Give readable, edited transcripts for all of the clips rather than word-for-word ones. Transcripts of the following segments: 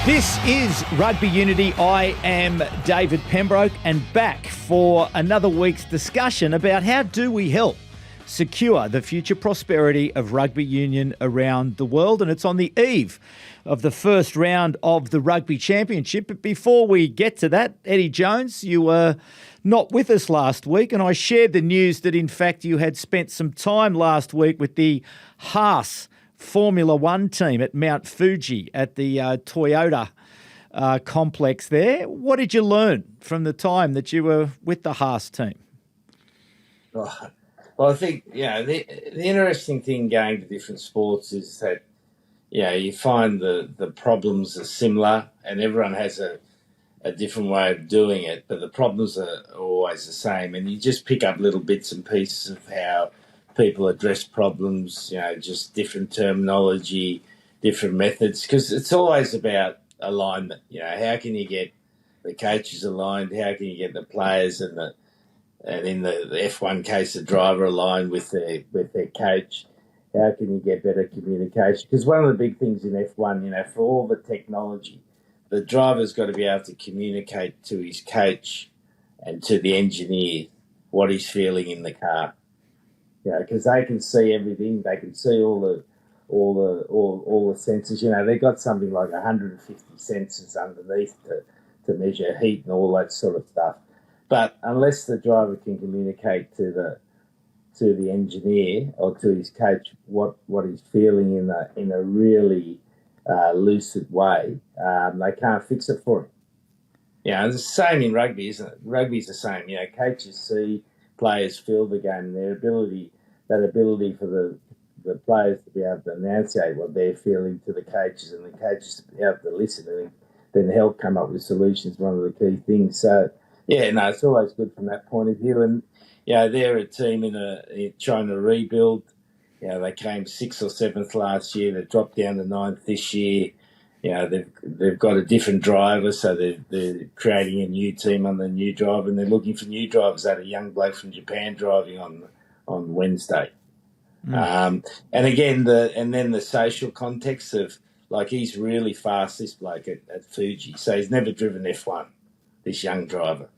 This is Rugby Unity. I am David Pembroke and back for another week's discussion about how do we help secure the future prosperity of rugby union around the world. And it's on the eve of the first round of the Rugby Championship. But before we get to that, Eddie Jones, you were not with us last week, and I shared the news that in fact you had spent some time last week with the Haas Formula One team at Mount Fuji at the Toyota complex there. What did you learn from the time that you were with the Haas team? Well, I think, the interesting thing going to different sports is that, you find the problems are similar and everyone has a different way of doing it, but the problems are always the same. And you just pick up little bits and pieces of how people address problems, just different terminology, different methods, because it's always about alignment. How can you get the coaches aligned? How can you get the players and in the F1 case, the driver aligned with their coach? How can you get better communication? Because one of the big things in F1, for all the technology, the driver's got to be able to communicate to his coach and to the engineer what he's feeling in the car. Because they can see everything. They can see all the sensors. They've got something like 150 sensors underneath to measure heat and all that sort of stuff. But unless the driver can communicate to the engineer or to his coach what he's feeling in a really lucid way, they can't fix it for him. It's the same in rugby, isn't it? Rugby's the same. Coaches see players feel the game, and that ability for the players to be able to enunciate what they're feeling to the coaches, and the coaches to be able to listen and then help come up with solutions, one of the key things. So, it's always good from that point of view. And, they're a team in trying to rebuild. They came 6th or 7th last year. They dropped down to 9th this year. They've got a different driver, so they're creating a new team on the new driver, and they're looking for new drivers. They had a young bloke from Japan driving on Wednesday. And again, then the social context of, he's really fast, this bloke at Fuji. So he's never driven F1, this young driver.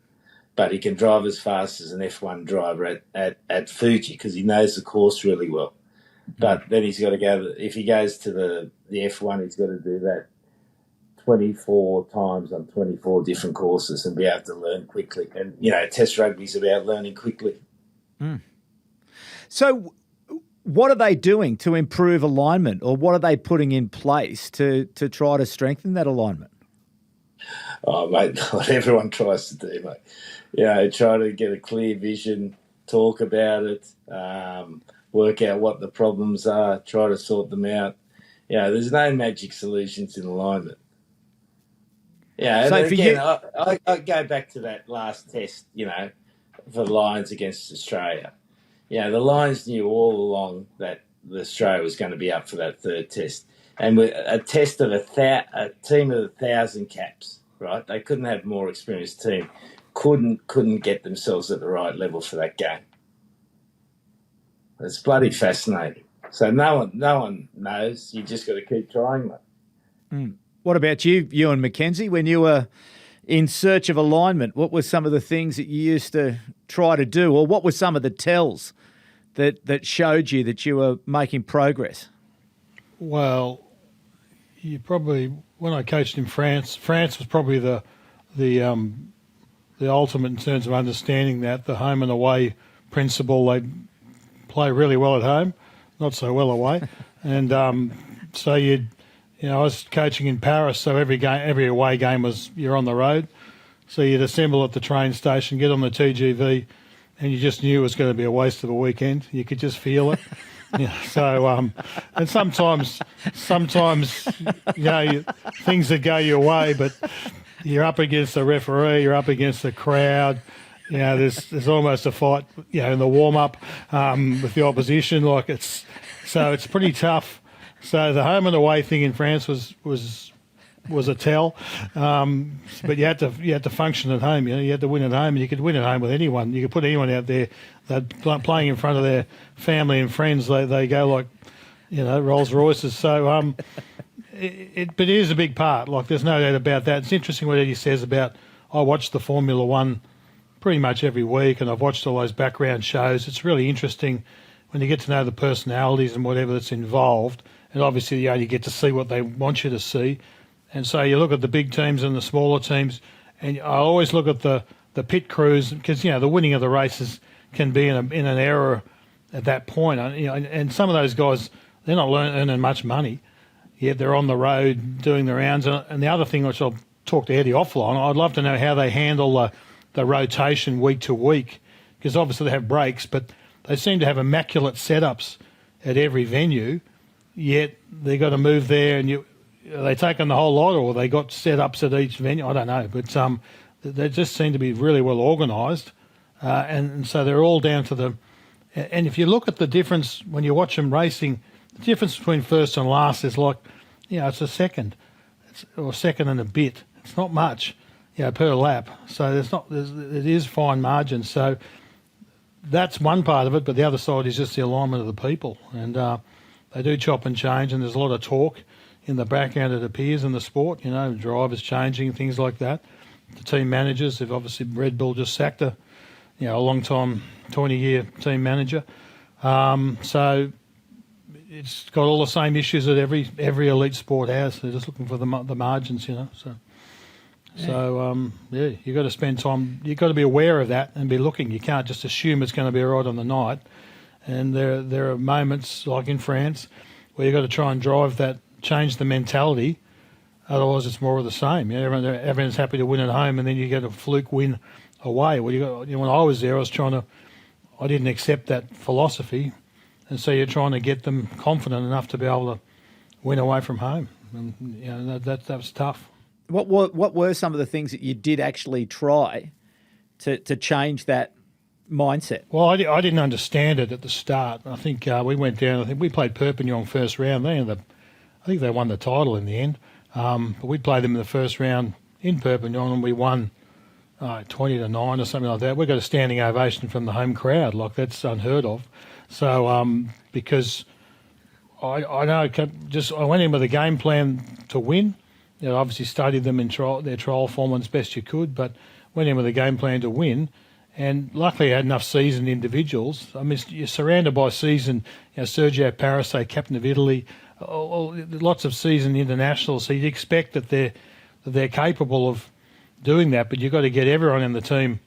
But he can drive as fast as an F1 driver at Fuji because he knows the course really well. But then he's got to go, if he goes to the F1, he's got to do that 24 times on 24 different courses and be able to learn quickly. And, Test rugby's about learning quickly. So what are they doing to improve alignment, or what are they putting in place to try to strengthen that alignment? Oh, mate, what everyone tries to do, mate. Try to get a clear vision, talk about it, work out what the problems are, try to sort them out. There's no magic solutions in alignment. So and again, I go back to that last test, for the Lions against Australia. The Lions knew all along that Australia was going to be up for that third test. And with a test of a team of 1,000 caps, right? They couldn't have a more experienced team. Couldn't get themselves at the right level for that game. It's bloody fascinating. So no one knows. You just got to keep trying, mate. What about you, Ewen McKenzie? When you were in search of alignment, what were some of the things that you used to try to do, or what were some of the tells that showed you that you were making progress? Well, when I coached in France was probably the ultimate in terms of understanding that the home and away principle. They play really well at home, not so well away, and so I was coaching in Paris, so every away game was you're on the road, so you'd assemble at the train station, get on the TGV, and you just knew it was going to be a waste of a weekend. You could just feel it. So and sometimes things that go your way, but you're up against the referee, you're up against the crowd. There's almost a fight, in the warm up with the opposition. It's pretty tough. So the home and away thing in France was a tell, but you had to function at home. You had to win at home, and you could win at home with anyone. You could put anyone out there that playing in front of their family and friends. They go like Rolls Royces. So but it is a big part. Like, there's no doubt about that. It's interesting what Eddie says about, I watch the Formula One pretty much every week, and I've watched all those background shows. It's really interesting when you get to know the personalities and whatever that's involved, and obviously you only get to see what they want you to see. And so you look at the big teams and the smaller teams, and I always look at the pit crews, because, the winning of the races can be in an error at that point. And some of those guys, they're not earning much money, yet they're on the road doing the rounds. And the other thing, which I'll talk to Eddie offline, I'd love to know how they handle the rotation week to week, because obviously they have breaks, but they seem to have immaculate setups at every venue, yet they've got to move there, and are they taking the whole lot, or they got setups at each venue? I don't know, but they just seem to be really well organised, and so they're all down to the. And if you look at the difference when you watch them racing, the difference between first and last is like, it's a second, or second and a bit. It's not much, per lap. So it is fine margins. So that's one part of it, but the other side is just the alignment of the people, and they do chop and change, and there's a lot of talk in the background, it appears, in the sport, drivers changing, things like that. The team managers have obviously, Red Bull just sacked a long time, 20-year team manager. So it's got all the same issues that every elite sport has. They're just looking for the margins, So you've got to spend time. You've got to be aware of that and be looking. You can't just assume it's going to be all right on the night. And there are moments, like in France, where you've got to try and change the mentality. Otherwise, it's more of the same. Everyone's happy to win at home, and then you get a fluke win away. Well, when I was there, I didn't accept that philosophy, and so you're trying to get them confident enough to be able to win away from home, and that was tough. What were some of the things that you did actually try to change that mindset? Well, I didn't understand it at the start. I think we went down. I think we played Perpignan first round. I think they won the title in the end. But we played them in the first round in Perpignan, and we won 20-9 or something like that. We got a standing ovation from the home crowd. Like, that's unheard of. So because I know, I went in with a game plan to win. Obviously studied them in their trial form as best you could, but went in with a game plan to win. And luckily, I had enough seasoned individuals. I mean, you're surrounded by seasoned, Sergio Parisse, captain of Italy, lots of seasoned internationals. So you'd expect that they're capable of doing that, but you've got to get everyone in the team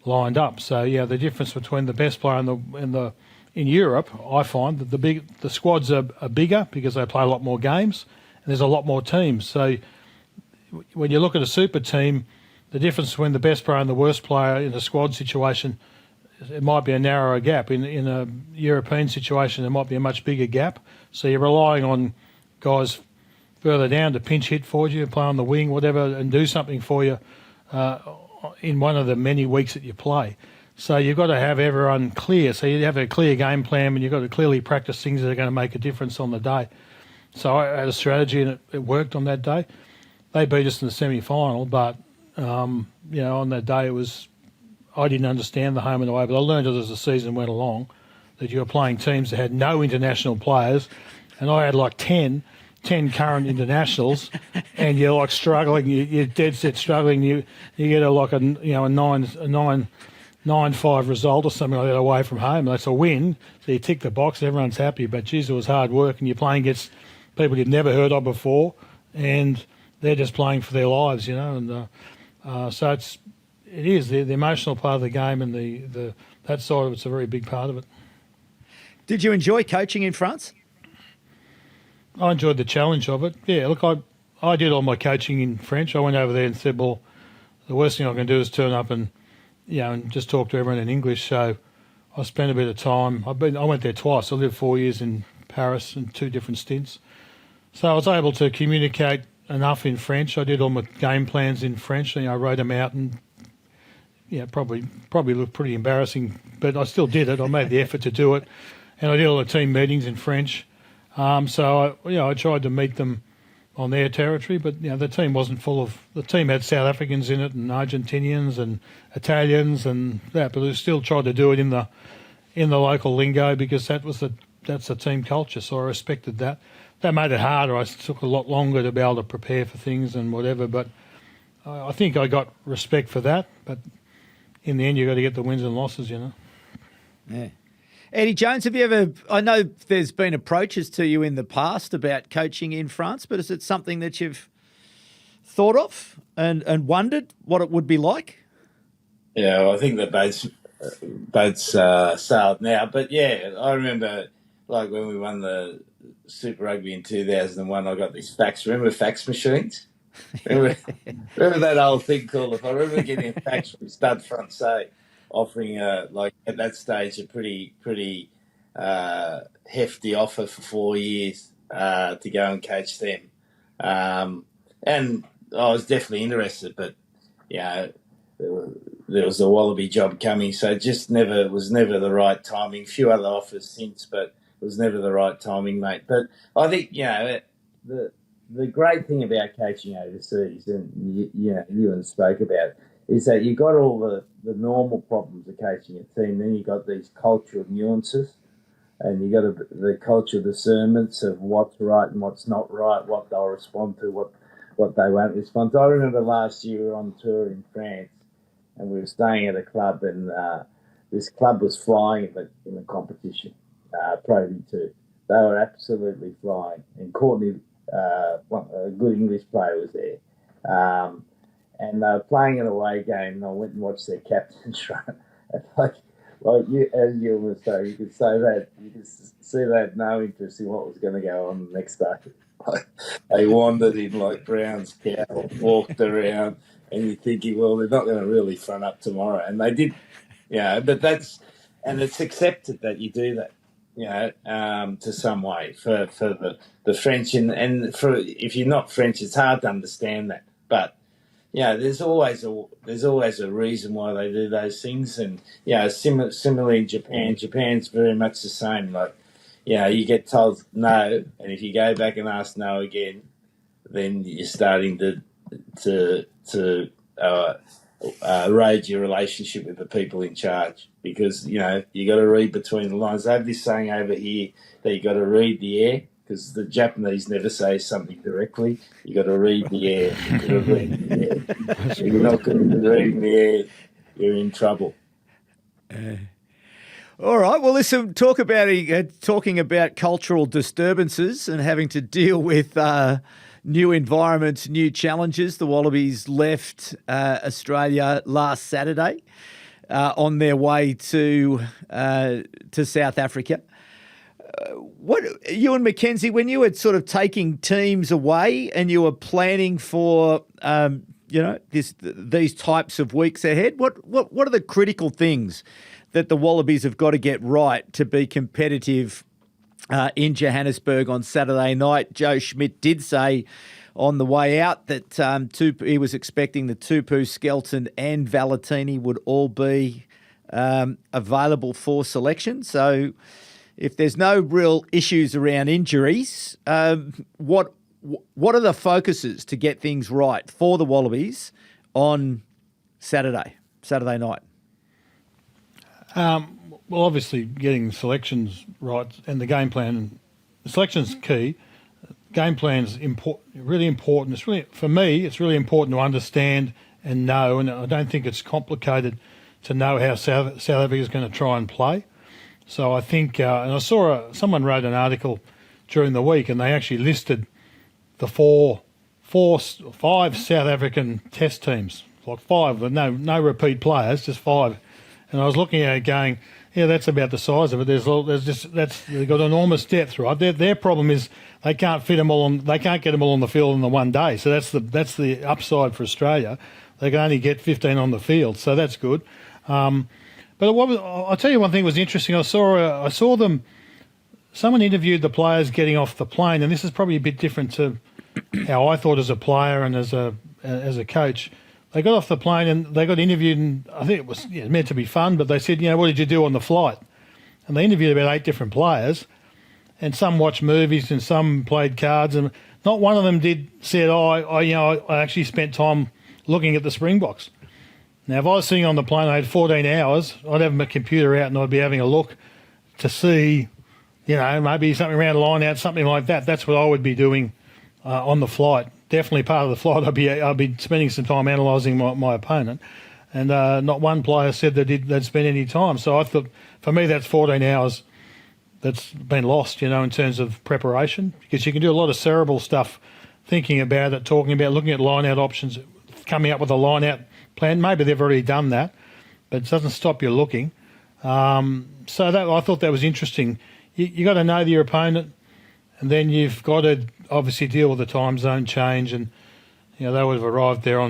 lined up. So the difference between the best player in Europe, I find that the squads are bigger because they play a lot more games, and there's a lot more teams. So when you look at a super team, the difference between the best player and the worst player in a squad situation, it might be a narrower gap. In a European situation, there might be a much bigger gap. So you're relying on guys further down to pinch hit for you, play on the wing, whatever, and do something for you in one of the many weeks that you play. So you've got to have everyone clear. So you have a clear game plan, and you've got to clearly practice things that are going to make a difference on the day. So I had a strategy, and it worked on that day. They beat us in the semi-final, but on that day I didn't understand the home and away, but I learned it as the season went along that you were playing teams that had no international players, and I had like 10 current internationals, and you're like struggling. You're dead set struggling. You get a 9-5 result or something like that away from home. That's a win, so you tick the box. Everyone's happy, but geez, it was hard work, and you're playing against people you've never heard of before, and they're just playing for their lives, And so it is the emotional part of the game, and that side of it's a very big part of it. Did you enjoy coaching in France? I enjoyed the challenge of it. Yeah, look, I did all my coaching in French. I went over there and said, well, the worst thing I can do is turn up and just talk to everyone in English. So I spent a bit of time. I went there twice. I lived 4 years in Paris in 2 different stints. So I was able to communicate enough in French. I did all my game plans in French. I wrote them out, and probably looked pretty embarrassing, but I still did it. I made the effort to do it, and I did all the team meetings in French. So I tried to meet them on their territory, but the team wasn't full of. The team had South Africans in it, and Argentinians and Italians and that, but they still tried to do it in the local lingo, because that's the team culture. So I respected that. that made it harder. I took a lot longer to be able to prepare for things and whatever, but I think I got respect for that. But in the end, you've got to get the wins and losses, you know. Yeah. Eddie Jones, have you ever, I know there's been approaches to you in the past about coaching in France, but is it something that you've thought of and wondered what it would be like? Yeah, well, I think the boats sailed now. But yeah, I remember like when we won the Super Rugby in 2001, I got these fax. Remember fax machines? Remember that old thing called, if I remember getting a fax from Stud Francais offering, like at that stage, a pretty hefty offer for 4 years to go and coach them. And I was definitely interested, but, there was a Wallaby job coming, so it just was never the right timing. A few other offers since, but it was never the right timing, mate. But I think, the great thing about coaching overseas, and Ewan spoke about, is that you got all the normal problems of coaching a team, then you got these cultural nuances, and you got the cultural discernments of what's right and what's not right, what they'll respond to, what they won't respond to. I remember last year we were on tour in France, and we were staying at a club, and this club was flying in the competition, Pro V2. They were absolutely flying, and Courtney, a good English player, was there. And they were playing an away game, and I went and watched their captains run. And like you, as you were saying, you could see that no interest in what was going to go on the next day. Like, they wandered in like Brown's cow, walked around, and you're thinking, well, they're not going to really front up tomorrow. And they did, but and it's accepted that you do that, to some way for the French. And for if you're not French, it's hard to understand that. But, there's always a reason why they do those things. And, similarly in Japan, Japan's very much the same. Like, you get told no, and if you go back and ask no again, then you're starting to erode your relationship with the people in charge, because you got to read between the lines. They have this saying over here that you got to read the air, because the Japanese never say something directly. You got to read the air. You got to read the air. If you're not good at reading the air, you're in trouble. All right. Well, listen, talking about cultural disturbances and having to deal with new environments, new challenges. The Wallabies left Australia last Saturday on their way to South Africa. What, Ewen McKenzie, when you were sort of taking teams away and you were planning for these types of weeks ahead, what are the critical things that the Wallabies have got to get right to be competitive in Johannesburg on Saturday night? Joe Schmidt did say on the way out that he was expecting the Tupu, Skelton and Valentini would all be available for selection. So if there's no real issues around injuries, what are the focuses to get things right for the Wallabies on Saturday night? Well, obviously getting selections right and the game plan. The selection's key. Game plan's really important. For me, it's really important to understand and know, and I don't think it's complicated to know how South Africa is going to try and play. So I think, and I saw someone wrote an article during the week, and they actually listed the five South African test teams, like five, with no repeat players, just five. And I was looking at it going, that's about the size of it. They've got enormous depth, right? Their problem is they can't fit them all on. They can't get them all on the field in the one day. So that's the upside for Australia. They can only get 15 on the field, so that's good. But I'll tell you one thing was interesting. I saw them. Someone interviewed the players getting off the plane, and this is probably a bit different to how I thought as a player and as a coach. They got off the plane and they got interviewed, and I think it was meant to be fun, but they said, what did you do on the flight? And they interviewed about 8 different players, and some watched movies and some played cards, and not one of them said, I actually spent time looking at the Springboks. Now, if I was sitting on the plane, I had 14 hours, I'd have my computer out and I'd be having a look to see maybe something around line out, something like that. That's what I would be doing on the flight. Definitely part of the flight. I'd be spending some time analysing my opponent, and not one player said they'd spend any time. So I thought, for me, that's 14 hours that's been lost, in terms of preparation, because you can do a lot of cerebral stuff, thinking about it, talking about, looking at line-out options, coming up with a line-out plan. Maybe they've already done that, but it doesn't stop you looking. So that, I thought that was interesting. You got to know your opponent, and then you've got to obviously deal with the time zone change. And they would have arrived there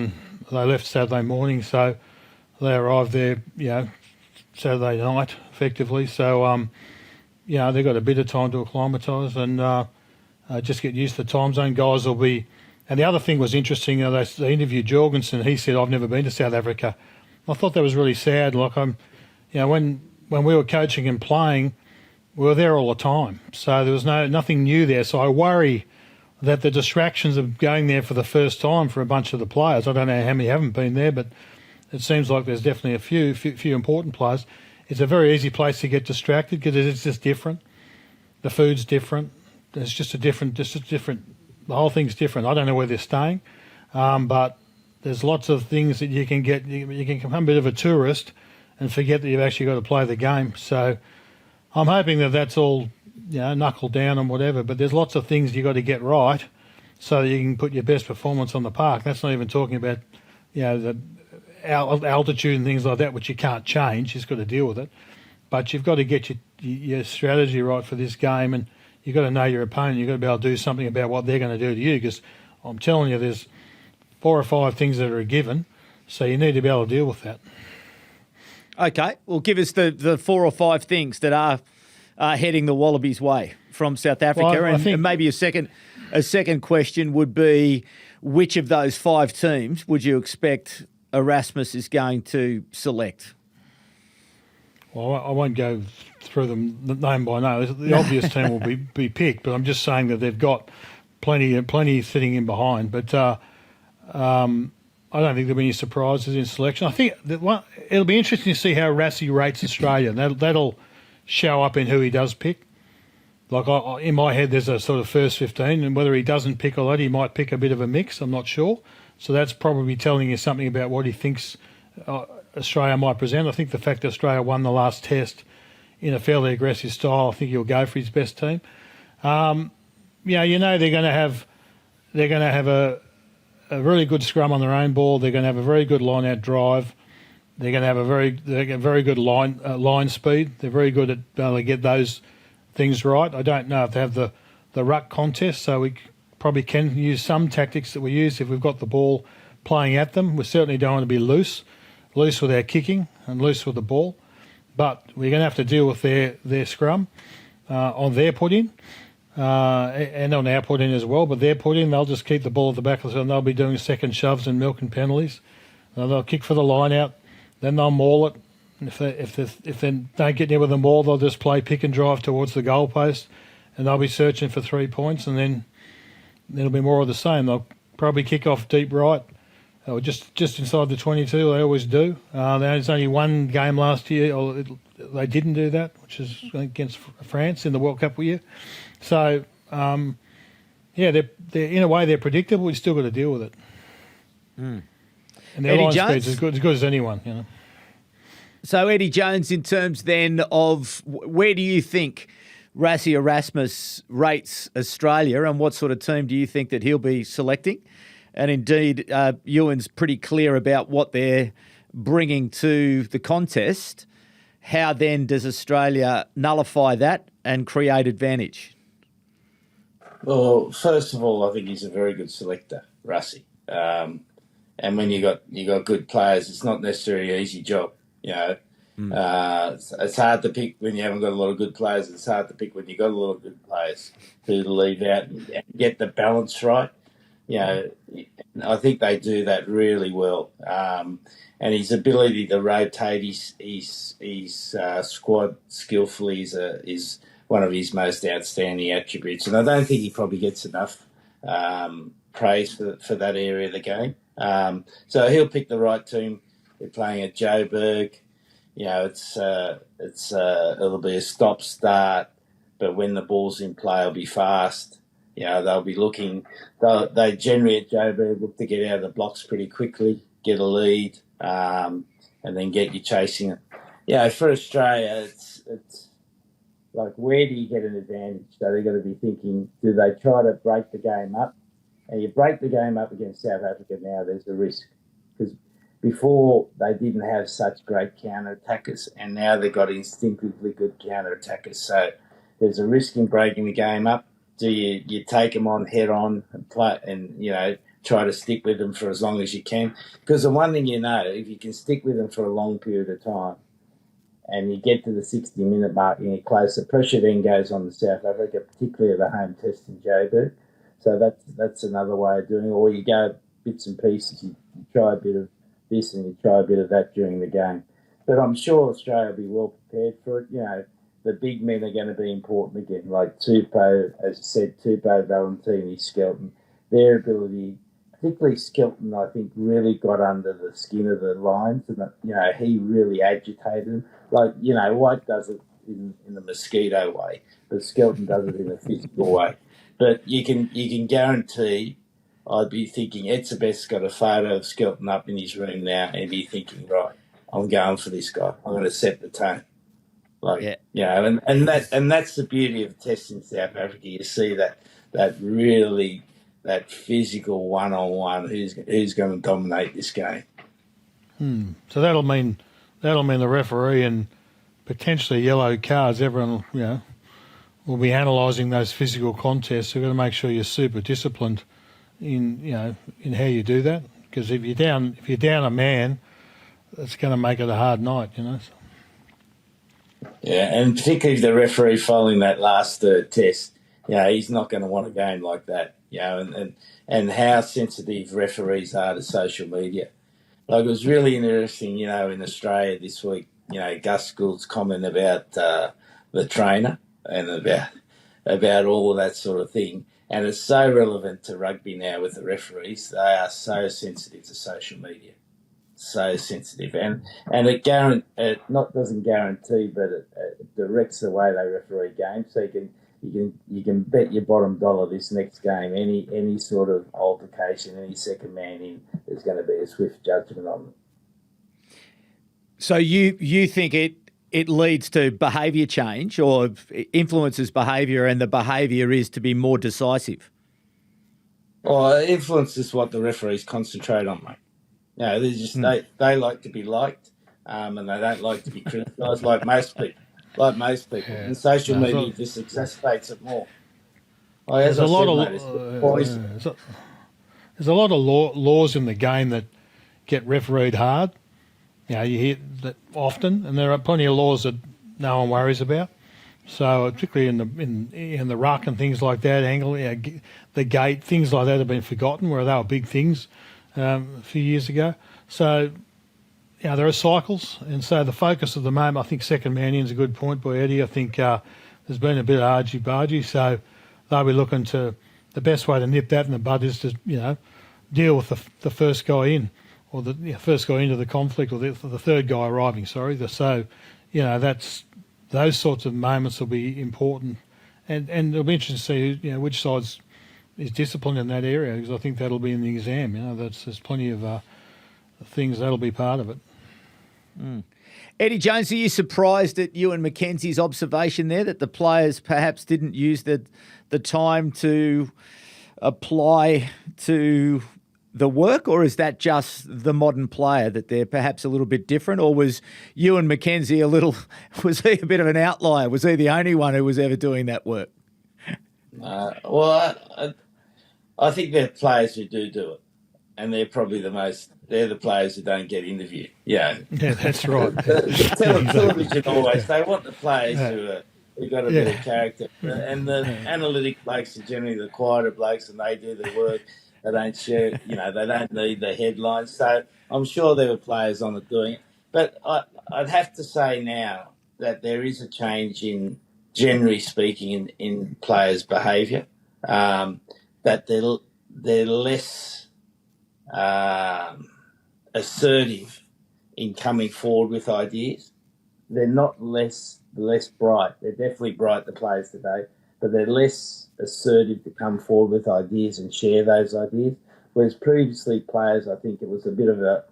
they left Saturday morning, so they arrived there, Saturday night effectively. So they've got a bit of time to acclimatise and just get used to the time zone. Guys will be. And the other thing was interesting. They interviewed Jorgensen. He said, "I've never been to South Africa." I thought that was really sad. Like when we were coaching and playing, we were there all the time. So there was nothing new there. So I worry that the distractions of going there for the first time for a bunch of the players, I don't know how many haven't been there, but it seems like there's definitely a few important players. It's a very easy place to get distracted because it's just different. The food's different. It's just a different. The whole thing's different. I don't know where they're staying, but there's lots of things that you can get. You can become a bit of a tourist and forget that you've actually got to play the game. So I'm hoping that that's all, knuckled down and whatever. But there's lots of things you got to get right so that you can put your best performance on the park. That's not even talking about, the altitude and things like that, which you can't change. You've got to deal with it. But you've got to get your strategy right for this game, and you've got to know your opponent. You've got to be able to do something about what they're going to do to you, because I'm telling you, there's 4 or 5 things that are a given, so you need to be able to deal with that. Okay, well, give us the 4 or 5 things that are heading the Wallabies' way from South Africa. Well, and maybe a second question would be, which of those 5 teams would you expect Erasmus is going to select? Well, I won't go through them name by name. The obvious team will be picked, but I'm just saying that they've got plenty sitting in behind. But I don't think there'll be any surprises in selection. I think it'll be interesting to see how Rassie rates Australia. That'll show up in who he does pick. Like in my head, there's a sort of first 15, and whether he doesn't pick a lot, he might pick a bit of a mix. I'm not sure. So that's probably telling you something about what he thinks Australia might present. I think the fact that Australia won the last test in a fairly aggressive style, I think he'll go for his best team. They're going to have a really good scrum on their own ball. They're going to have a very good line-out drive. They're going to have a very good line speed. They're very good at being able to get those things right. I don't know if they have the ruck contest, so we probably can use some tactics that we use if we've got the ball playing at them. We certainly don't want to be loose with our kicking and loose with the ball. But we're going to have to deal with their scrum on their put-in and on our put-in as well. But their put-in, they'll just keep the ball at the back of the field, and they'll be doing second shoves and milking penalties. They'll kick for the line out, then they'll maul it. And if they don't get near with the maul, they'll just play pick and drive towards the goalpost, and they'll be searching for 3 points, and then it'll be more of the same. They'll probably kick off deep right, or just inside the 22. They always do. There's only one game last year they didn't do that, which is against France in the World Cup year. So, they're in a way they're predictable. We've still got to deal with it. Mm. And their line speed's as good as anyone. So, Eddie Jones, in terms then of where do you think Rassie Erasmus rates Australia, and what sort of team do you think that he'll be selecting? And indeed, Ewan's pretty clear about what they're bringing to the contest. How then does Australia nullify that and create advantage? Well, first of all, I think he's a very good selector, Rassie. And when you got good players, it's not necessarily an easy job. It's hard to pick when you haven't got a lot of good players. It's hard to pick when you got a lot of good players who to leave out and get the balance right. I think they do that really well. And his ability to rotate his squad skillfully is one of his most outstanding attributes. And I don't think he probably gets enough praise for that area of the game. So he'll pick the right team. They're playing at Joburg. It'll be a stop-start but when the ball's in play, they'll be fast. They'll be looking. They generally at Joburg look to get out of the blocks pretty quickly, get a lead, and then get you chasing it. For Australia, it's like, where do you get an advantage? So they've got to be thinking, do they try to break the game up? And you break the game up against South Africa now, there's a risk. Because before, they didn't have such great counter-attackers, and now they've got instinctively good counter-attackers. So there's a risk in breaking the game up. Do you take them on head-on and play, and, try to stick with them for as long as you can? Because the one thing if you can stick with them for a long period of time, and you get to the 60-minute mark and you're close, the pressure then goes on to South Africa, particularly at the home test in Joburg. So that's another way of doing it. Or you go bits and pieces. You try a bit of this and you try a bit of that during the game. But I'm sure Australia will be well prepared for it. The big men are going to be important again, like Tupou, as I said, Tupou, Valentini, Skelton. Their ability, particularly Skelton, I think, really got under the skin of the Lions, and he really agitated them. Like, White does it in the mosquito way, but Skelton does it in a physical way. But you can guarantee, I'd be thinking Etzebeth's got a photo of Skelton up in his room now, and be thinking, right, I'm going for this guy. I'm going to set the tone. And that's the beauty of testing South Africa. You see that really, that physical one-on-one, who's going to dominate this game. So that'll mean the referee and potentially yellow cards. Everyone, will be analysing those physical contests. You've got to make sure you're super disciplined in how you do that. Because if you're down a man, it's going to make it a hard night. Yeah, and particularly the referee following that last test, he's not going to want a game like that. And how sensitive referees are to social media. Like, it was really interesting, in Australia this week, Gus Gould's comment about the trainer and about all of that sort of thing. And it's so relevant to rugby now with the referees. They are so sensitive to social media. So sensitive. And it doesn't guarantee, but it directs the way they referee games. So you can bet your bottom dollar this next game, any sort of altercation, any second man in, there's going to be a swift judgment on them. So you think it leads to behaviour change, or influences behaviour, and the behaviour is to be more decisive? Well, it influences what the referees concentrate on, mate. They just they like to be liked, and they don't like to be criticised, like most people. Yeah. And social media just exacerbates it more. There's a lot of laws in the game that get refereed hard. You hear that often, and there are plenty of laws that no one worries about. So particularly in the ruck and things like that, the gate, things like that have been forgotten, where they were big things a few years ago. So there are cycles, and so the focus of the moment, I think second man in is a good point by Eddie. I think there's been a bit of argy-bargy, so they'll be looking to, the best way to nip that in the bud is to deal with the first guy in, or the first guy into the conflict, or the third guy arriving. So that's, those sorts of moments will be important, and it'll be interesting to see which side is disciplined in that area, because I think that'll be in the exam. There's plenty of things that'll be part of it. Eddie Jones, are you surprised at Ewen McKenzie's observation there that the players perhaps didn't use the time to apply to the work, or is that just the modern player, that they're perhaps a little bit different? Or was Ewen McKenzie was he a bit of an outlier? Was he the only one who was ever doing that work? Well, I think there are players who do it, and they're probably they're the players who don't get interviewed. Yeah, that's right. Television always, they want the players who got a bit of character, and the analytic blokes are generally the quieter blokes, and they do the work. They don't share, they don't need the headlines. So I'm sure there were players on it doing it. But I'd have to say now that there is a change in, generally speaking, in players' behaviour, that they're less assertive in coming forward with ideas. They're not less less bright. They're definitely bright, the players today, but they're less assertive to come forward with ideas and share those ideas. Whereas previously players, I think it was a bit of a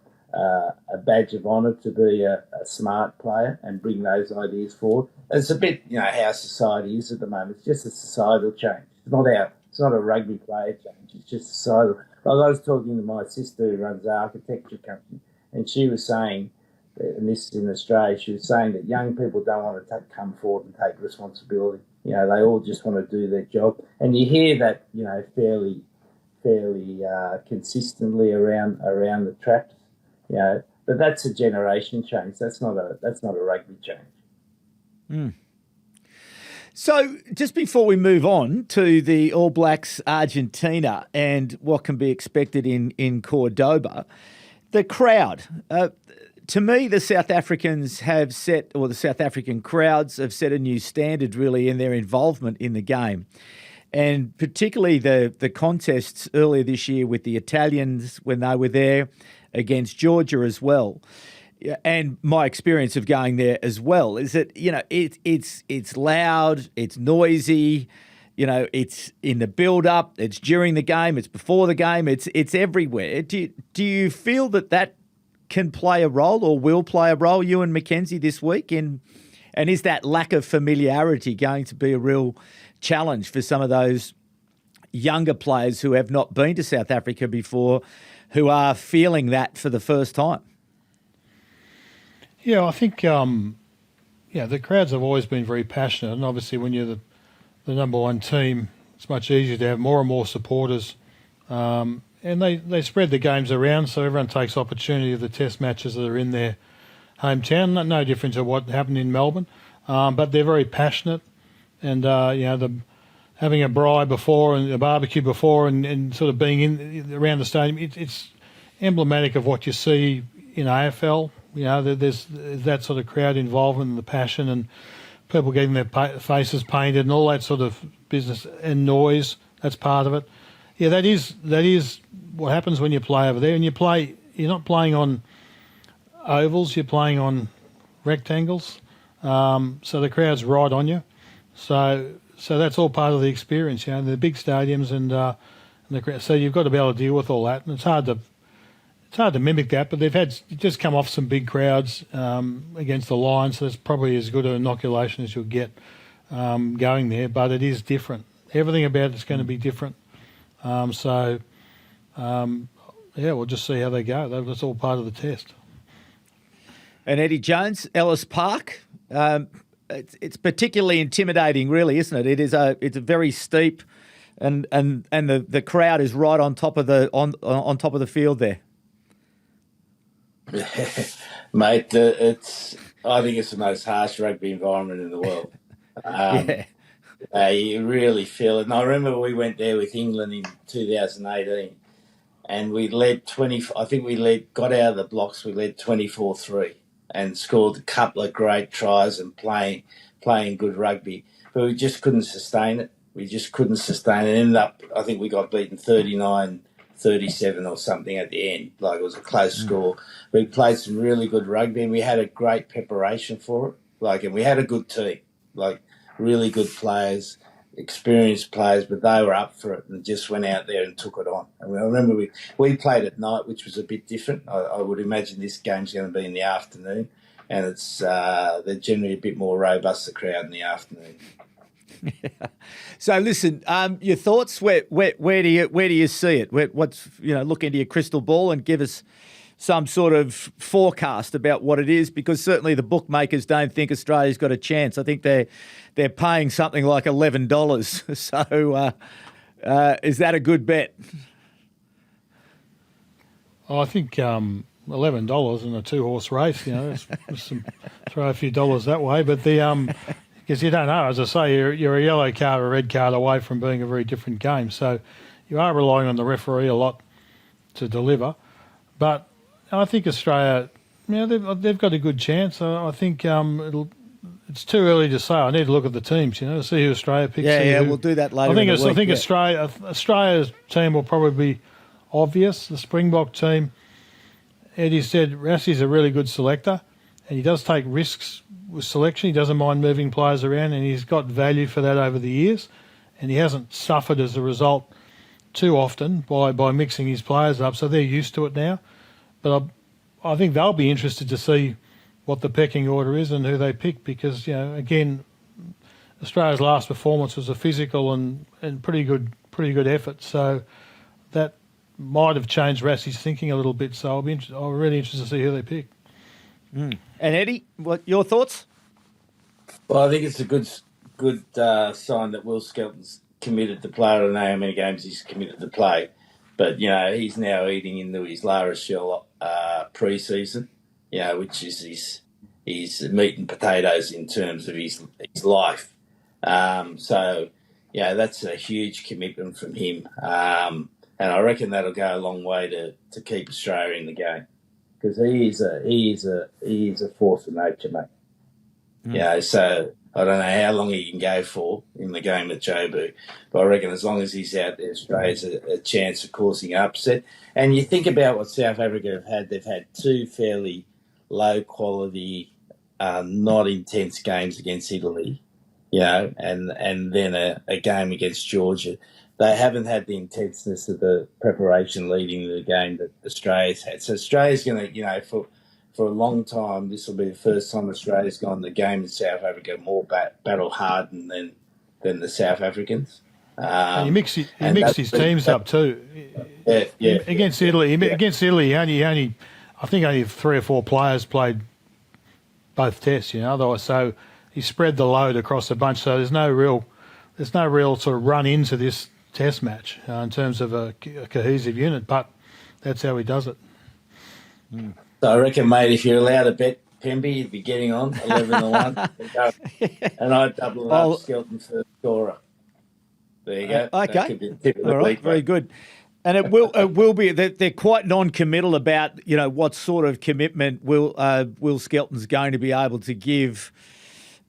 badge of honour to be a smart player and bring those ideas forward. And it's a bit, how society is at the moment. It's just a societal change. It's not a rugby player change. It's just societal. Like I was talking to my sister who runs an architecture company, and she was saying, and this is in Australia, she was saying that young people don't want to come forward and take responsibility. They all just want to do their job. And you hear that, fairly consistently around the traps. But that's a generation change. That's not a rugby change. Mm. So just before we move on to the All Blacks Argentina and what can be expected in Córdoba, the crowd. To me, the South Africans have set, or the South African crowds have set a new standard really in their involvement in the game. And particularly the contests earlier this year with the Italians when they were there against Georgia as well. And my experience of going there as well is that, it's loud, it's noisy, it's in the build-up, it's during the game, it's before the game, it's everywhere. Do you feel that can play a role or will play a role, Ewen McKenzie, this week? And is that lack of familiarity going to be a real challenge for some of those younger players who have not been to South Africa before, who are feeling that for the first time? Yeah, I think the crowds have always been very passionate, and obviously when you're the number one team, it's much easier to have more and more supporters. And they spread the games around, so everyone takes opportunity of the test matches that are in their hometown. No different to what happened in Melbourne, but they're very passionate, and having a braai before and a barbecue before, and sort of being around the stadium, it's emblematic of what you see in AFL. There's that sort of crowd involvement and the passion and people getting their faces painted and all that sort of business, and noise. That's part of it. Yeah, that is what happens when you play over there. And you're not playing on ovals, you're playing on rectangles. So the crowd's right on you. So that's all part of the experience. The big stadiums and the crowd. So you've got to be able to deal with all that, and it's hard to mimic that. But they've just come off some big crowds against the Lions, so that's probably as good an inoculation as you'll get going there. But it is different. Everything about it's going to be different. We'll just see how they go. That's all part of the test. And Eddie Jones, Ellis Park, it's particularly intimidating, really, isn't it? It's a very steep, and the crowd is right on top of the on top of the field there. Mate, I think it's the most harsh rugby environment in the world. You really feel it. And I remember we went there with England in 2018, and we led got out of the blocks, we led 24-3 and scored a couple of great tries and playing good rugby. But we just couldn't sustain it. Ended up, I think we got beaten 39-37 or something at the end. Like, it was a close score. We played some really good rugby, and we had a great preparation for it. And we had a good team, really good players, experienced players, but they were up for it and just went out there and took it on. And I remember we played at night, which was a bit different. I would imagine this game's going to be in the afternoon, and it's they're generally a bit more robust, the crowd, in the afternoon. Yeah. So listen, your thoughts? Where do you see it? Look into your crystal ball and give us some sort of forecast about what it is, because certainly the bookmakers don't think Australia's got a chance. I think they're paying something like $11. So is that a good bet? I think $11 in a 2-horse race. Throw a few dollars that way, but because you don't know, as I say, you're a yellow card or a red card away from being a very different game. So you are relying on the referee a lot to deliver. But I think Australia, they've got a good chance. I think it's too early to say. I need to look at the teams, to see who Australia picks. We'll do that later. I think Australia's team will probably be obvious. The Springbok team, Eddie said, Rassie's a really good selector, and he does take risks with selection. He doesn't mind moving players around, and he's got value for that over the years, and he hasn't suffered as a result too often by mixing his players up, so they're used to it now. But I think they'll be interested to see what the pecking order is and who they pick, because, again, Australia's last performance was a physical and pretty good effort, so that might have changed Rassie's thinking a little bit. So I'm really interested to see who they pick. And Eddie, what your thoughts? Well, I think it's a good sign that Will Skelton's committed to play. I don't know how many games he's committed to play, but he's now eating into his La Rochelle pre-season, which is his meat and potatoes in terms of his life. So that's a huge commitment from him, and I reckon that'll go a long way to keep Australia in the game, because he is a force of nature, mate. So I don't know how long he can go for in the game at Jobu, but I reckon as long as he's out there, Australia's a chance of causing an upset. And you think about what South Africa have had; they've had two fairly low quality, not intense games against Italy, and then a game against Georgia. They haven't had the intenseness of the preparation leading to the game that Australia's had. So Australia's going to, for a long time, this will be the first time Australia's gone the game in South Africa more battle hardened than the South Africans. And he mixed his teams up too. Yeah. Against Italy, only I think only 3 or 4 players played both tests. Otherwise, so he spread the load across a bunch. So there's no real sort of run into this test match in terms of a cohesive unit, but that's how he does it. So I reckon, mate, if you're allowed to bet Pemby, you'd be getting on 11-1, and I'd double it up Skelton for scorer. There you go. Okay, all right, very good. And it will be. They're quite non-committal about what sort of commitment Will Skelton's going to be able to give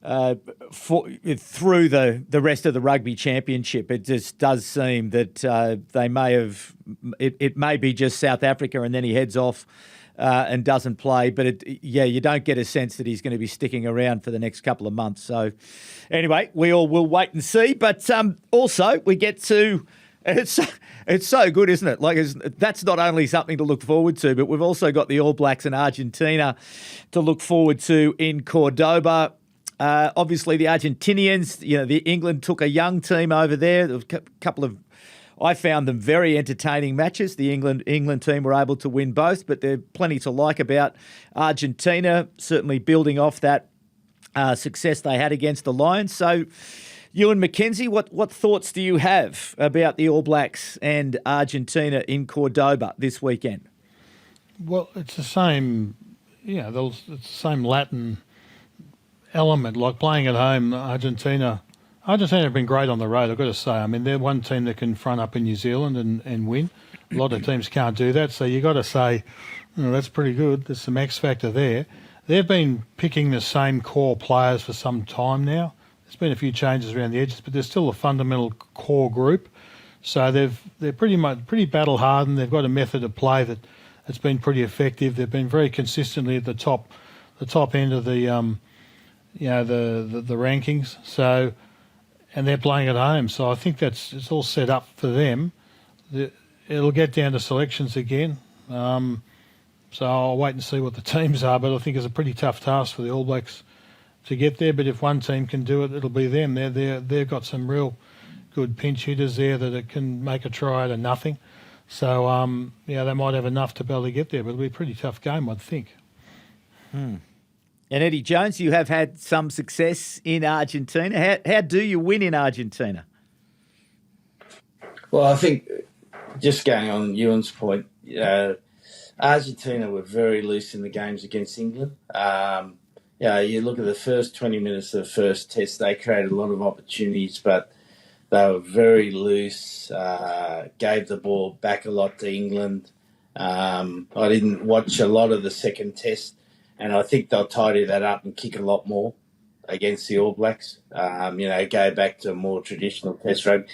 through the rest of the Rugby Championship. It just does seem that they may have. It may be just South Africa, and then he heads off and doesn't play. But you don't get a sense that he's going to be sticking around for the next couple of months. So anyway, we all will wait and see. But also we get to. It's so good, isn't it? That's not only something to look forward to, but we've also got the All Blacks and Argentina to look forward to in Córdoba. Obviously, the Argentinians, the England took a young team over there. There was a couple of, I found them very entertaining matches. The England team were able to win both, but there's plenty to like about Argentina, certainly building off that success they had against the Lions. So, Ewen McKenzie, what thoughts do you have about the All Blacks and Argentina in Córdoba this weekend? Well, it's the same, it's the same Latin element, like playing at home. Argentina have been great on the road, I've got to say. I mean, they're one team that can front up in New Zealand and win. A lot of teams can't do that, so you've got to say, that's pretty good. There's some X factor there. They've been picking the same core players for some time now. There's been a few changes around the edges, but there's still a fundamental core group. So they're pretty battle hardened. They've got a method of play that's been pretty effective. They've been very consistently at the top end of the rankings. So, and they're playing at home. So I think it's all set up for them. It'll get down to selections again. So I'll wait and see what the teams are. But I think it's a pretty tough task for the All Blacks to get there. But if one team can do it, it'll be them. They've got some real good pinch hitters there that can make a try out of nothing. So they might have enough to be able to get there. But it'll be a pretty tough game, I'd think. And Eddie Jones, you have had some success in Argentina. How do you win in Argentina? Well, I think just going on Ewan's point, Argentina were very loose in the games against England. You look at the first 20 minutes of the first test, they created a lot of opportunities, but they were very loose, gave the ball back a lot to England. I didn't watch a lot of the second test, and I think they'll tidy that up and kick a lot more against the All Blacks. Go back to a more traditional test rugby.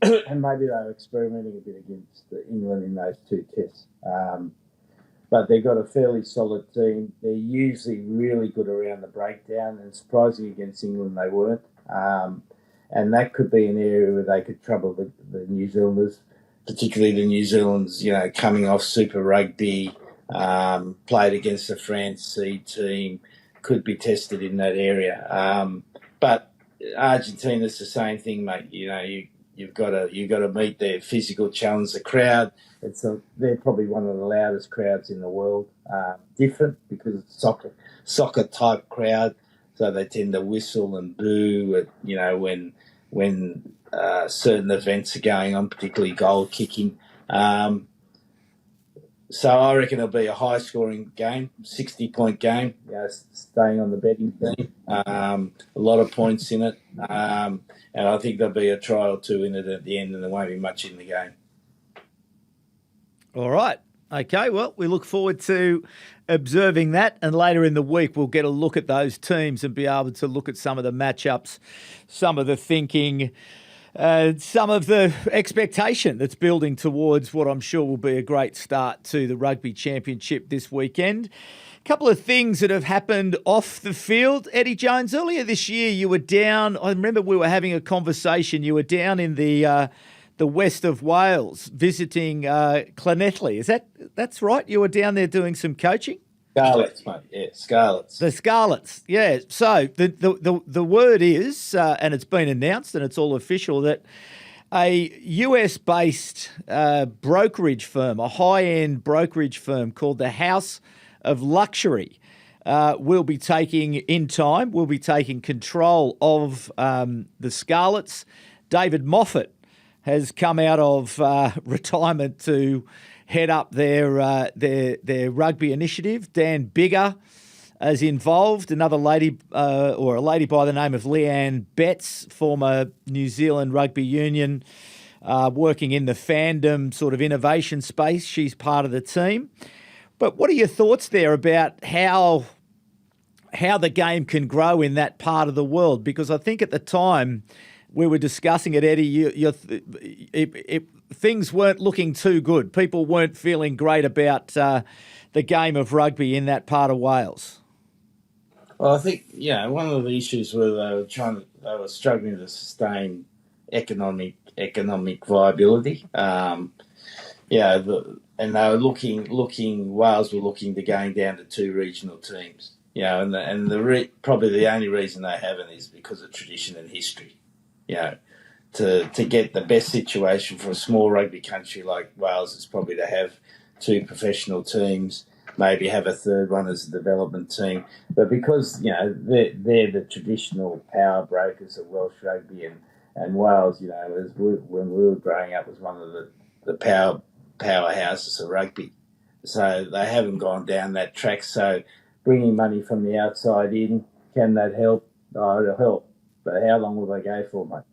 And maybe they were experimenting a bit against England in those two tests. but they've got a fairly solid team. They're usually really good around the breakdown, and surprising against England they weren't. And that could be an area where they could trouble the New Zealanders, particularly the New Zealanders, coming off Super Rugby, played against the France C team, could be tested in that area. But Argentina's the same thing, mate. You've got to meet their physical challenge. The crowd, they're probably one of the loudest crowds in the world. Different because it's soccer type crowd, so they tend to whistle and boo when certain events are going on, particularly goal kicking. So I reckon it'll be a high-scoring game, 60-point game, staying on the betting team. A lot of points in it. And I think there'll be a try or two in it at the end, and there won't be much in the game. All right. Okay, well, we look forward to observing that, and later in the week we'll get a look at those teams and be able to look at some of the matchups, some of the thinking, some of the expectation that's building towards what I'm sure will be a great start to the Rugby Championship this weekend. A couple of things that have happened off the field. Eddie Jones, earlier this year you were down, I remember we were having a conversation, you were down in the west of Wales visiting Llanelli. That's right? You were down there doing some coaching? Scarlets, mate. Yeah, Scarlets. The Scarlets, yeah. So the word is, and it's been announced and it's all official, that a US-based brokerage firm, a high-end brokerage firm called the House of Luxury, will be taking control of the Scarlets. David Moffat has come out of retirement to head up their rugby initiative. Dan Bigger is involved. Another lady, or a lady by the name of Leanne Betts, former New Zealand Rugby Union, working in the fandom sort of innovation space. She's part of the team. But what are your thoughts there about how the game can grow in that part of the world? Because I think at the time we were discussing it, Eddie, things weren't looking too good. People weren't feeling great about the game of rugby in that part of Wales. Well, I think, one of the issues were they were struggling to sustain economic viability. And they were Wales were looking to going down to two regional teams. Probably the only reason they haven't is because of tradition and history. To get the best situation for a small rugby country like Wales is probably to have two professional teams, maybe have a third one as a development team. But because, they're the traditional power brokers of Welsh rugby, and Wales, when we were growing up, was one of the powerhouses of rugby. So they haven't gone down that track. So bringing money from the outside in, can that help? Oh, it'll help. But how long will they go for, mate?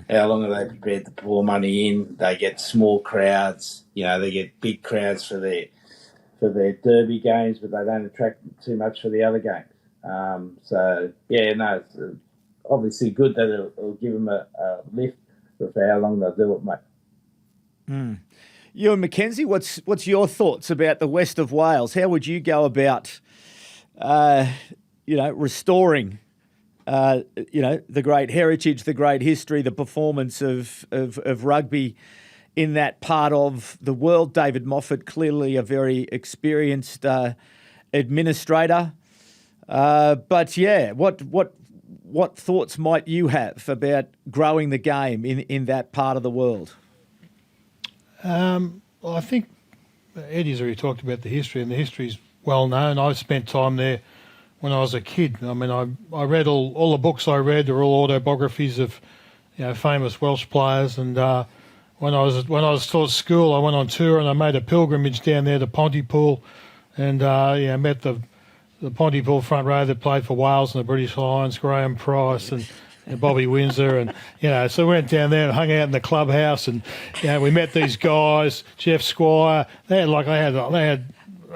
How long are they prepared to pour money in? They get small crowds. They get big crowds for their derby games, but they don't attract too much for the other games. It's obviously good that it'll give them a lift, but for how long they'll do it, mate. Ewen McKenzie, what's your thoughts about the west of Wales? How would you go about, restoring the great heritage, the great history, the performance of rugby in that part of the world? David Moffat, clearly a very experienced administrator. What thoughts might you have about growing the game in that part of the world? Well, I think Eddie's already talked about the history, and the history's well known. I spent time there when I was a kid. I mean, I read all the books I read are all autobiographies of, famous Welsh players. And when I was still at school, I went on tour and I made a pilgrimage down there to Pontypool, and met the Pontypool front row that played for Wales and the British Lions, Graham Price and Bobby Windsor, and so we went down there and hung out in the clubhouse, and we met these guys, Jeff Squire. They had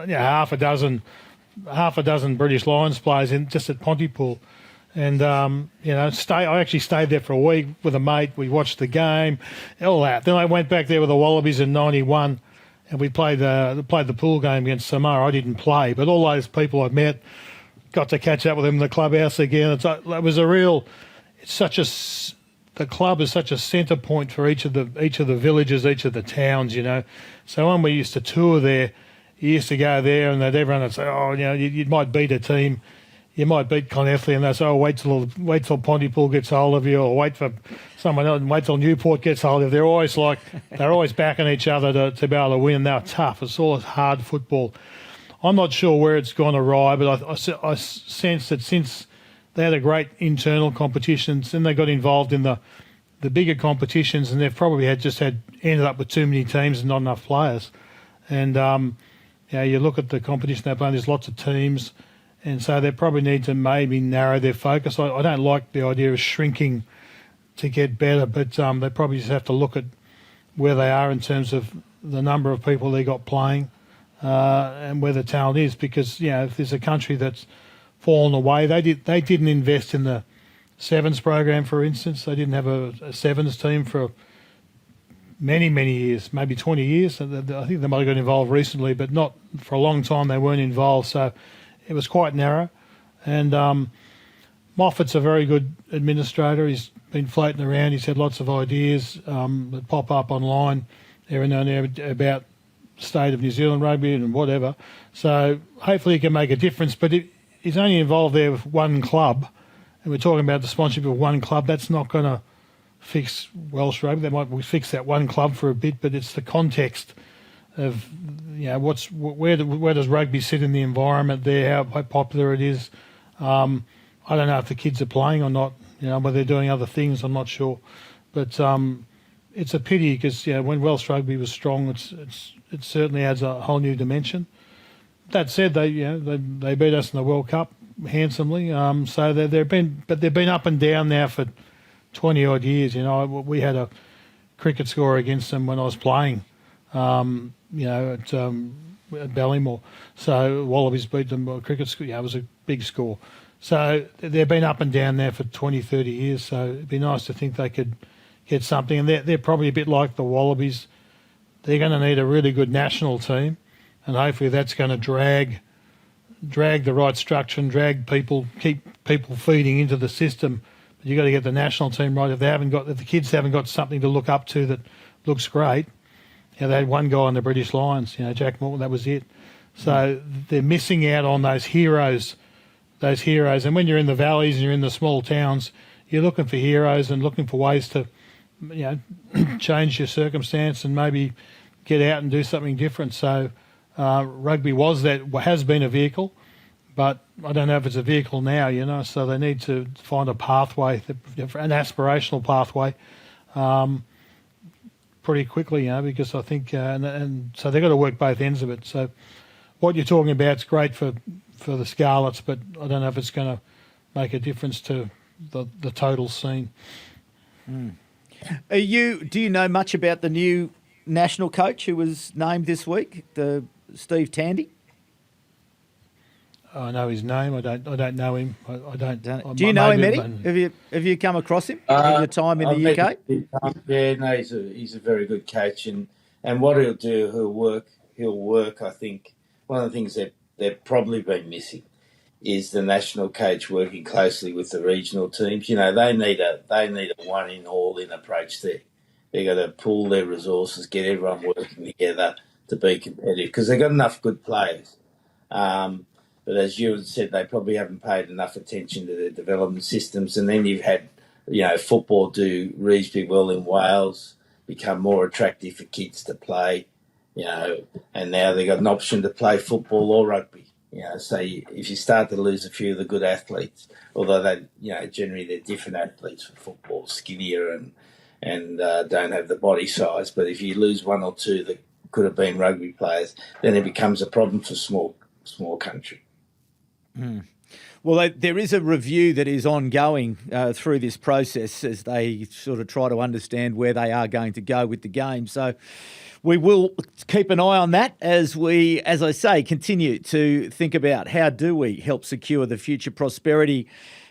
half a dozen British Lions players in just at Pontypool, and I actually stayed there for a week with a mate. We watched the game, all that. Then I went back there with the Wallabies in '91, and we played the pool game against Samoa. I didn't play, but all those people I've met, got to catch up with them in the clubhouse again. It was a real. The club is such a centre point for each of the villages, each of the towns, you know. So when we used to tour there, you used to go there and everyone would say, oh, you know, you might beat a team, you might beat Clonethley, and they say, oh, wait till Pontypool gets hold of you, or wait for someone else, and wait till Newport gets hold of you. They're always backing each other to be able to win. They're tough. It's all hard football. I'm not sure where it's gone awry, but I sense that since they had a great internal competitions, then they got involved in the bigger competitions, and they've probably ended up with too many teams and not enough players. And you look at the competition they're playing, there's lots of teams, and so they probably need to maybe narrow their focus. I don't like the idea of shrinking to get better, but they probably just have to look at where they are in terms of the number of people they got playing and where the talent is. Because, you know, if there's a country that's fallen away, they didn't invest in the sevens program, for instance. They didn't have a sevens team for many years, maybe 20 years. I think they might have got involved recently, but not for a long time. They weren't involved, so it was quite narrow. And Moffat's a very good administrator. He's been floating around. He's had lots of ideas that pop up online every now and then about the state of New Zealand rugby and whatever. So hopefully he can make a difference. But he's only involved there with one club, and we're talking about the sponsorship of one club. That's not going to fix Welsh rugby. They might fix that one club for a bit, but it's the context of, you know, where does rugby sit in the environment there, how popular it is. I don't know if the kids are playing or not, you know, whether they're doing other things, I'm not sure. But it's a pity because, you know, when Welsh rugby was strong, it certainly adds a whole new dimension. That said, they beat us in the World Cup handsomely. So they've been up and down now for 20 odd years. You know, we had a cricket score against them when I was playing. At Ballymore. So Wallabies beat them by a cricket score. Yeah, it was a big score. So they've been up and down there for 20, 30 years. So it'd be nice to think they could get something. And they're probably a bit like the Wallabies. They're going to need a really good national team, and hopefully that's going to drag the right structure and keep people feeding into the system. But you've got to get the national team right. If the kids haven't got something to look up to that looks great. You know, they had one guy on the British Lions, you know, Jack Morton, that was it. So they're missing out on those heroes. And when you're in the valleys and you're in the small towns, you're looking for heroes and looking for ways to, you know, change your circumstance and maybe get out and do something different. So rugby has been a vehicle, but I don't know if it's a vehicle now, you know, so they need to find a pathway, an aspirational pathway, pretty quickly, you know, because I think, and so they've got to work both ends of it. So what you're talking about is great for the Scarlets, but I don't know if it's going to make a difference to the total scene. Mm. Do you know much about the new national coach who was named this week, the Steve Tandy? I know his name. I don't know him. I don't. Do you know him, Eddie? Have you come across him in your time in the UK? Yeah, no, he's a very good coach, and what he'll do, he'll work. I think one of the things that they've probably been missing is the national coach working closely with the regional teams. You know, they need a one in all in approach there. They've got to pool their resources, get everyone working together to be competitive because they've got enough good players. But as you said, they probably haven't paid enough attention to their development systems. And then you've had, you know, football do reasonably well in Wales, become more attractive for kids to play, you know, and now they've got an option to play football or rugby. You know, so if you start to lose a few of the good athletes, although they, you know, generally they're different athletes for football, skinnier and don't have the body size. But if you lose one or two that could have been rugby players, then it becomes a problem for small country. Mm. Well, there is a review that is ongoing through this process as they sort of try to understand where they are going to go with the game. So we will keep an eye on that as we, as I say, continue to think about how do we help secure the future prosperity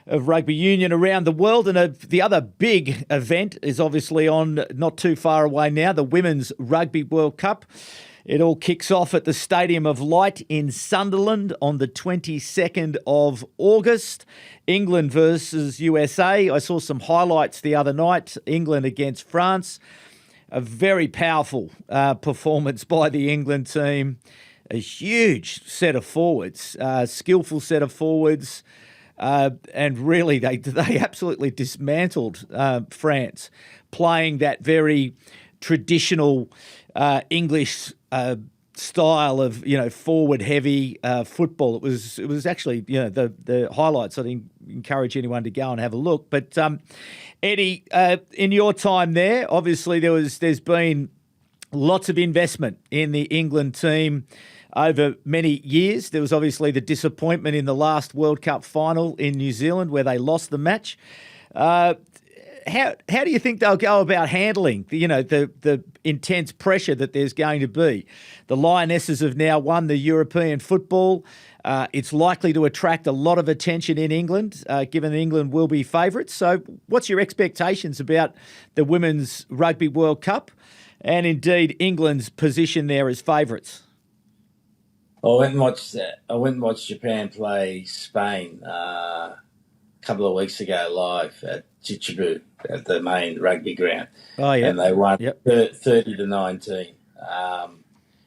of rugby union around the world. And the other big event is obviously on not too far away now, the Women's Rugby World Cup. It all kicks off at the Stadium of Light in Sunderland on the 22nd of August. England versus USA. I saw some highlights the other night. England against France. A very powerful performance by the England team. A huge set of forwards, skillful set of forwards. And really, they absolutely dismantled France, playing that very traditional English style of forward heavy football. It was actually the highlights. I'd encourage anyone to go and have a look. But Eddie, in your time there, obviously there's been lots of investment in the England team over many years. There was obviously the disappointment in the last World Cup final in New Zealand where they lost the match. How do you think they'll go about handling the intense pressure that there's going to be? The Lionesses have now won the European football. It's likely to attract a lot of attention in England, given England will be favourites. So what's your expectations about the Women's Rugby World Cup and indeed England's position there as favourites? I went and watched Japan play Spain a couple of weeks ago live at Chichibu at the main rugby ground. Oh, yeah. And they won 30-19.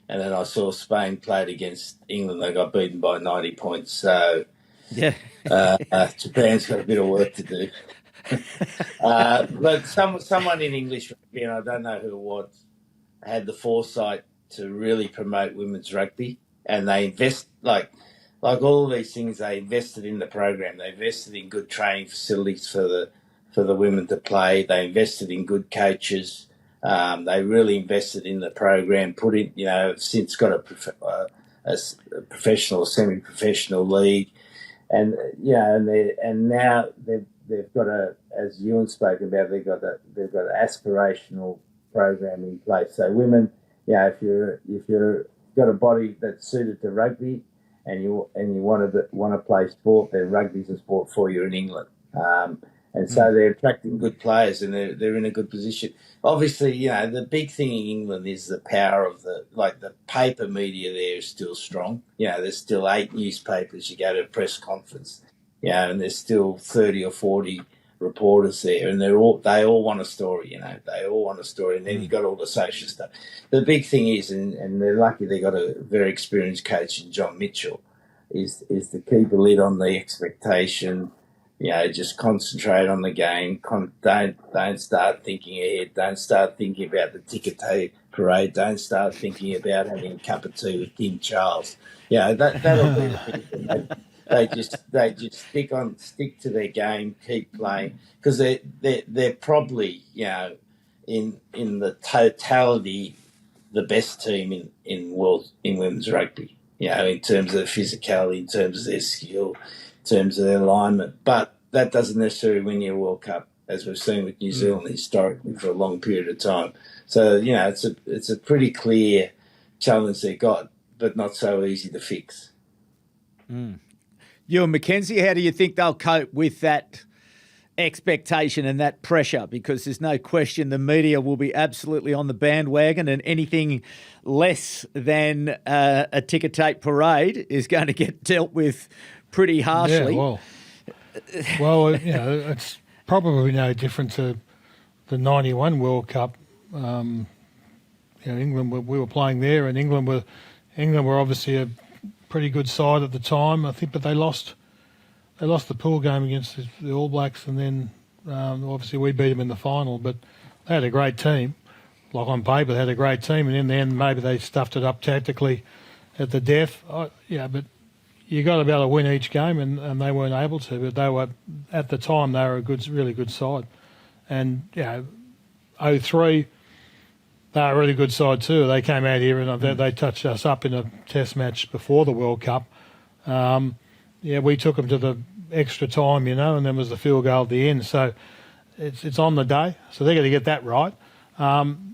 And then I saw Spain played against England. They got beaten by 90 points. So Japan's got a bit of work to do. But someone in English rugby, and I don't know who it was, had the foresight to really promote women's rugby. And they invest, like all of these things, they invested in the program. They invested in good training facilities for the women to play. They invested in good coaches. They really invested in the program. Since got a professional, semi-professional league, and now they've got as Ewan spoke about, they've got an aspirational program in place. So women, if you're got a body that's suited to rugby, and you want to play sport, then rugby's a sport for you in England. And so they're attracting good players, and they're in a good position. Obviously, the big thing in England is the power of the paper media there is still strong. There's still 8 newspapers. You go to a press conference, and there's still 30 or 40 reporters there, and they all want a story. They all want a story, and then you got all the social stuff. The big thing is, and they're lucky they got a very experienced coach in John Mitchell, is to keep a lid on the expectation. Just concentrate on the game. Don't start thinking ahead. Don't start thinking about the ticker tape parade. Don't start thinking about having a cup of tea with King Charles. That'll be the big thing. They just stick to their game, keep playing, because they're probably in the totality the best team in women's rugby. In terms of physicality, in terms of their skill, in terms of their alignment. But that doesn't necessarily win you a World Cup, as we've seen with New Zealand historically for a long period of time. So, it's a pretty clear challenge they got, but not so easy to fix. Ewen McKenzie, how do you think they'll cope with that expectation and that pressure? Because there's no question the media will be absolutely on the bandwagon, and anything less than a ticker tape parade is going to get dealt with pretty harshly. Yeah, well, it's probably no different to the 91 World Cup. England, we were playing there, and England were obviously a pretty good side at the time, I think, but they lost the pool game against the All Blacks, and then obviously we beat them in the final. But they had a great team. Like on paper, they had a great team, and in the end, maybe they stuffed it up tactically at the death. But you got to be able to win each game, and they weren't able to. But they were, at the time, they were a really good side. And 03, they were a really good side too. They came out here and they touched us up in a test match before the World Cup. We took them to the extra time, and then was the field goal at the end. So it's on the day. So they're going to get that right.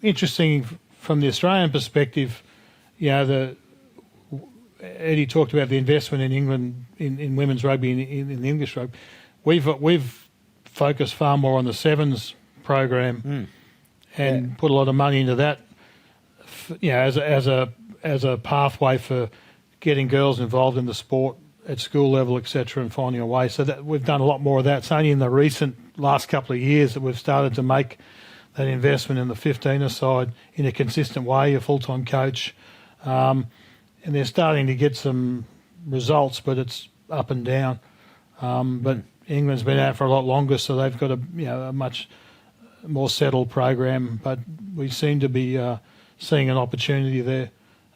Interesting from the Australian perspective, Eddie talked about the investment in England in women's rugby, in English rugby. We've focused far more on the sevens program and put a lot of money into that. As a as a pathway for getting girls involved in the sport at school level, etc., and finding a way. So that we've done a lot more of that. It's only in the recent last couple of years that we've started to make that investment in the 15er side in a consistent way, a full-time coach. And they're starting to get some results, but it's up and down. But England's been out for a lot longer, so they've got a much more settled program. But we seem to be seeing an opportunity there.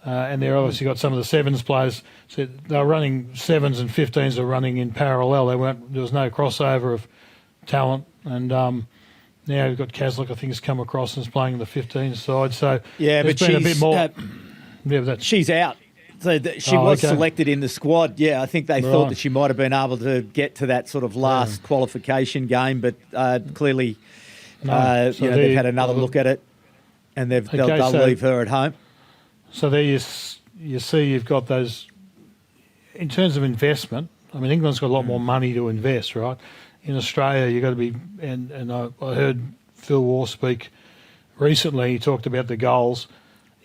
And they've obviously got some of the sevens players. So they're running sevens and 15s are running in parallel. There was no crossover of talent. And now you've got Caslick, I think, has come across and is playing the 15 side. So yeah, but been a bit more. She's out. So she was selected in the squad. Yeah, I think they thought that she might have been able to get to that sort of last qualification game, but clearly they've had another look at it, and they'll leave her at home. So there you see you've got those, in terms of investment, I mean, England's got a lot more money to invest, right? In Australia, you've got to be, and I heard Phil Waugh speak recently, he talked about the goals,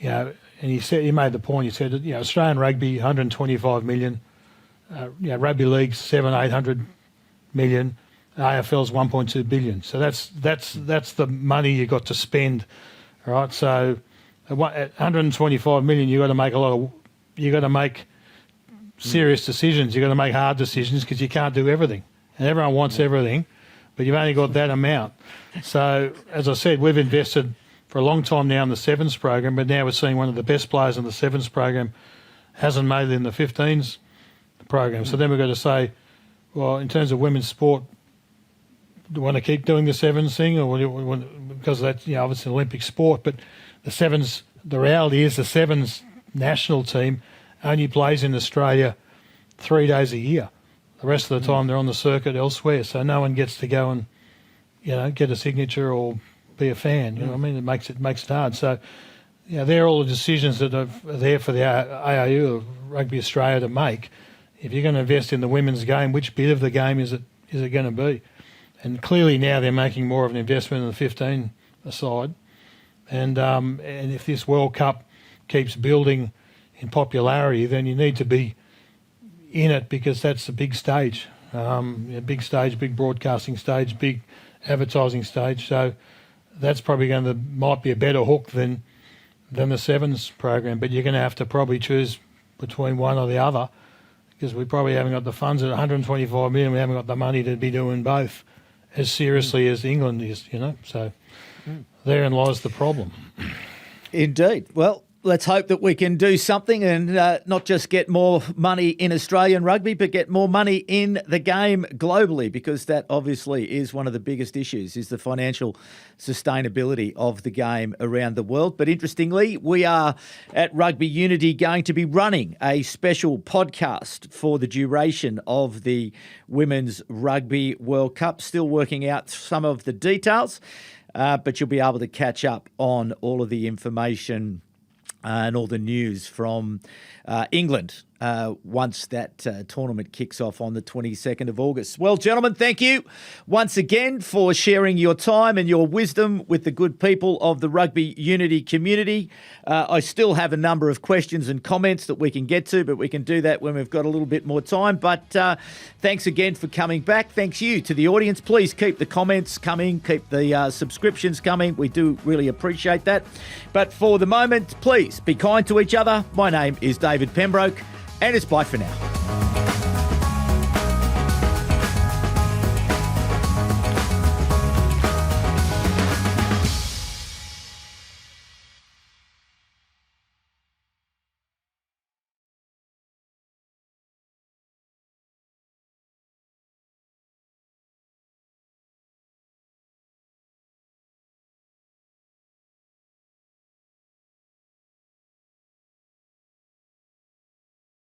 and he made the point, he said, Australian rugby, 125 million, rugby league's 800 million, AFL's 1.2 billion. So that's the money you got to spend, right? So at 125 million, you got to make serious decisions. You got to make hard decisions because you can't do everything, and everyone wants everything, but you've only got that amount. So as I said, we've invested for a long time now in the sevens program, but now we're seeing one of the best players in the sevens program hasn't made it in the 15s program. So then we've got to say, well, in terms of women's sport, do you want to keep doing the sevens thing, or because that's obviously an Olympic sport, but the sevens, the reality is the sevens national team only plays in Australia 3 days a year. The rest of the time they're on the circuit elsewhere, so no one gets to go and get a signature or be a fan. You know what I mean? It makes it hard. So they're all the decisions that are there for the AIU or Rugby Australia to make. If you're going to invest in the women's game, which bit of the game is it going to be? And clearly now they're making more of an investment in the 15 side. And if this World Cup keeps building in popularity, then you need to be in it because that's the big stage. Big broadcasting stage, big advertising stage. So that's probably might be a better hook than the sevens program. But you're going to have to probably choose between one or the other because we probably haven't got the funds at 125 million. We haven't got the money to be doing both as seriously as England is, So therein lies the problem. Indeed. Well, let's hope that we can do something and not just get more money in Australian rugby, but get more money in the game globally, because that obviously is one of the biggest issues, is the financial sustainability of the game around the world. But interestingly, we are at Rugby Unity going to be running a special podcast for the duration of the Women's Rugby World Cup. Still working out some of the details, but you'll be able to catch up on all of the information and all the news from England once that tournament kicks off on the 22nd of August. Well, gentlemen, thank you once again for sharing your time and your wisdom with the good people of the Rugby Unity community. I still have a number of questions and comments that we can get to, but we can do that when we've got a little bit more time. But thanks again for coming back. Thanks you to the audience. Please keep the comments coming, keep the subscriptions coming. We do really appreciate that. But for the moment, please be kind to each other. My name is David Pembroke, and it's bye for now.